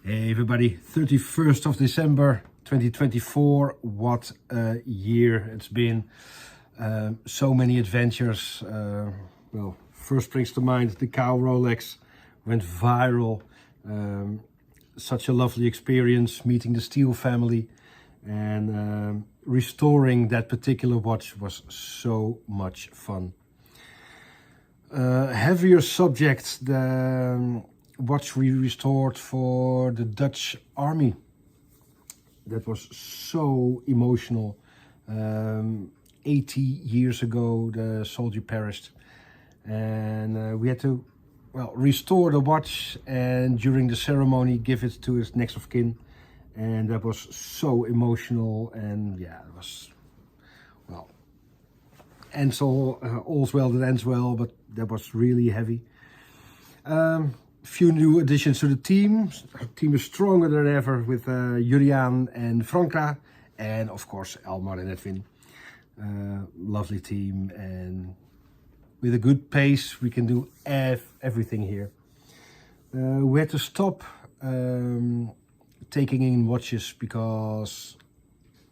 Hey everybody, 31st of December 2024. What a year it's been. So many adventures. Well, first springs to mind the cow Rolex went viral. Such a lovely experience meeting the Steele family, and restoring that particular watch was so much fun. Heavier subject, the watch we restored for the Dutch army. That was so emotional. 80 years ago the soldier perished, and we had to restore the watch, and during the ceremony give it to his next of kin, and that was so emotional. And yeah, it was, well, ends all's well that ends well, but that was really heavy. Few new additions to the team. Our team is stronger than ever with Julian and Franka, and of course Elmar and Edwin. Lovely team, and with a good pace we can do everything here. We had to stop taking in watches because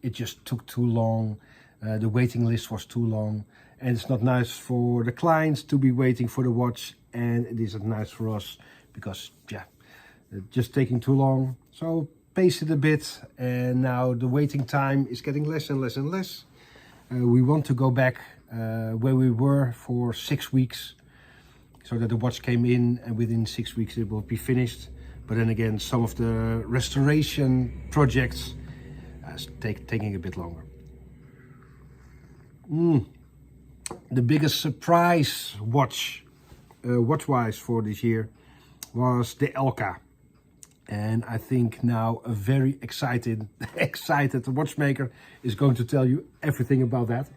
it just took too long. The waiting list was too long, and it's not nice for the clients to be waiting for the watch, and it isn't nice for us because just taking too long. So pace it a bit, and now the waiting time is getting less and less and less. We want to go back where we were for 6 weeks, so that the watch came in and within 6 weeks it will be finished. But then again, some of the restoration projects taking a bit longer. The biggest surprise watch-wise for this year was the Elka. And I think now a very excited watchmaker is going to tell you everything about that.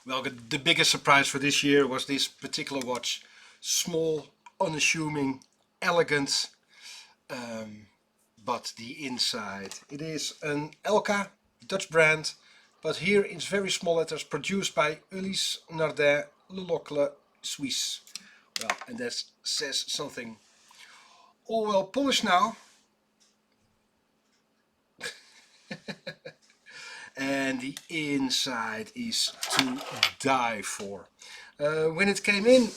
Well, the biggest surprise for this year was this particular watch. Small, unassuming, elegant, but the inside. It is an Elka, Dutch brand, but here it's very small letters, produced by Ulysse Nardin, Le Locle, Suisse. Well, and that says something. All well polished now. And the inside is to die for. When it came in,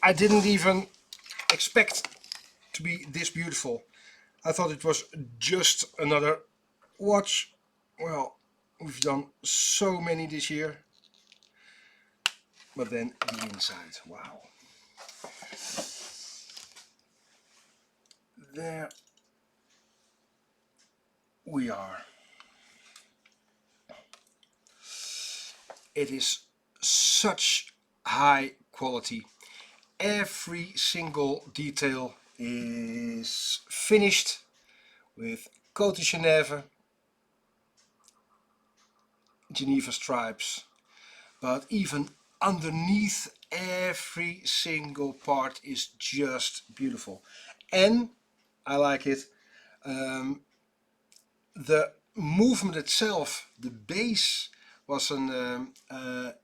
I didn't even expect to be this beautiful. I thought it was just another watch. Well, we've done so many this year. But then the inside, wow. There we are. It is such high quality. Every single detail is finished with Côte de Geneva stripes, but even underneath every single part is just beautiful. And I like it. The movement itself, the base was an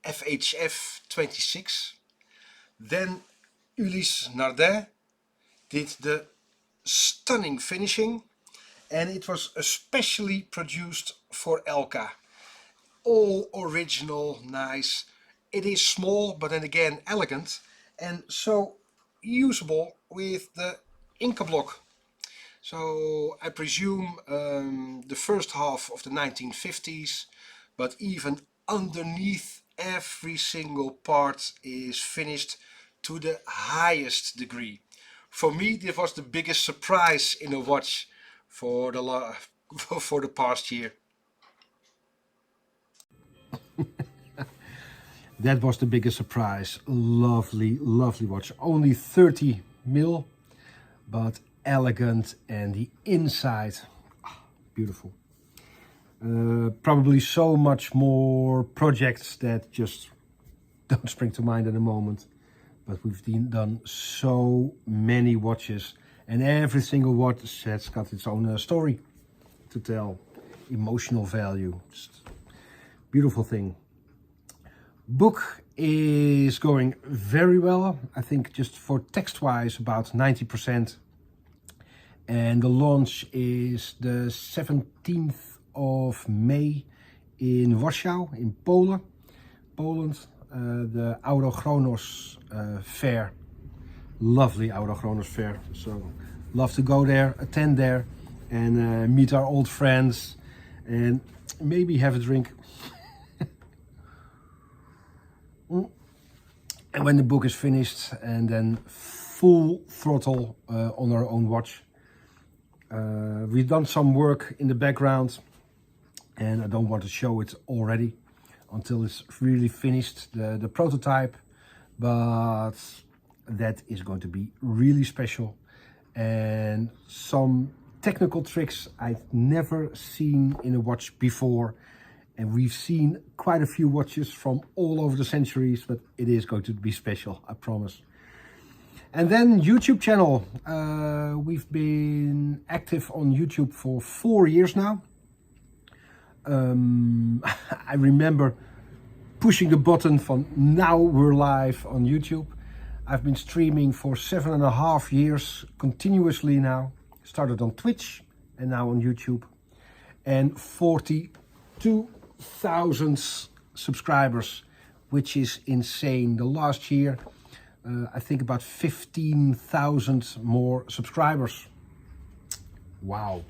FHF 26. Then Ulysse Nardin did the stunning finishing, and it was especially produced for Elka. All original, nice. It is small, but then again elegant, and so usable with the Inca block. So I presume the first half of the 1950s, but even underneath every single part is finished to the highest degree. For me, this was the biggest surprise in a watch for the past year. That was the biggest surprise. Lovely, lovely watch. Only 30 mil, but elegant, and the inside, beautiful. Probably so much more projects that just don't spring to mind at the moment. But we've done so many watches, and every single watch has got its own story to tell, emotional value. Just beautiful thing. Book is going very well. I think just for text-wise about 90%. And the launch is the 17th of May in Warsaw, in Poland. The Eurochronos fair. Lovely Eurochronos fair. So love to go there, attend there, and meet our old friends, and maybe have a drink. And when the book is finished, and then full throttle on our own watch. We've done some work in the background, and I don't want to show it already until it's really finished, the prototype, but that is going to be really special, and some technical tricks I've never seen in a watch before. And we've seen quite a few watches from all over the centuries, but it is going to be special, I promise. And then YouTube channel. We've been active on YouTube for 4 years now. I remember pushing the button from now we're live on YouTube. I've been streaming for 7.5 years continuously now. Started on Twitch and now on YouTube. And 42,000 subscribers, which is insane. The last year, I think about 15,000 more subscribers. Wow.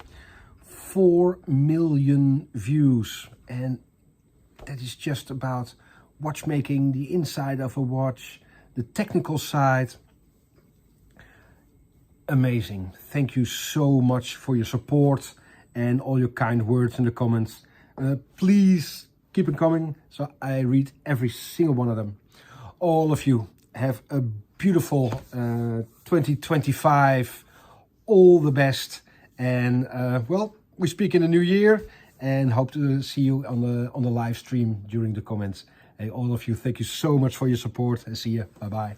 4 million views. And that is just about watchmaking, the inside of a watch, the technical side. Amazing. Thank you so much for your support and all your kind words in the comments. Please keep it coming, so I read every single one of them. All of you have a beautiful 2025. All the best, and well, we speak in the new year, and hope to see you on the live stream during the comments. Hey, all of you, thank you so much for your support, and see you. Bye bye.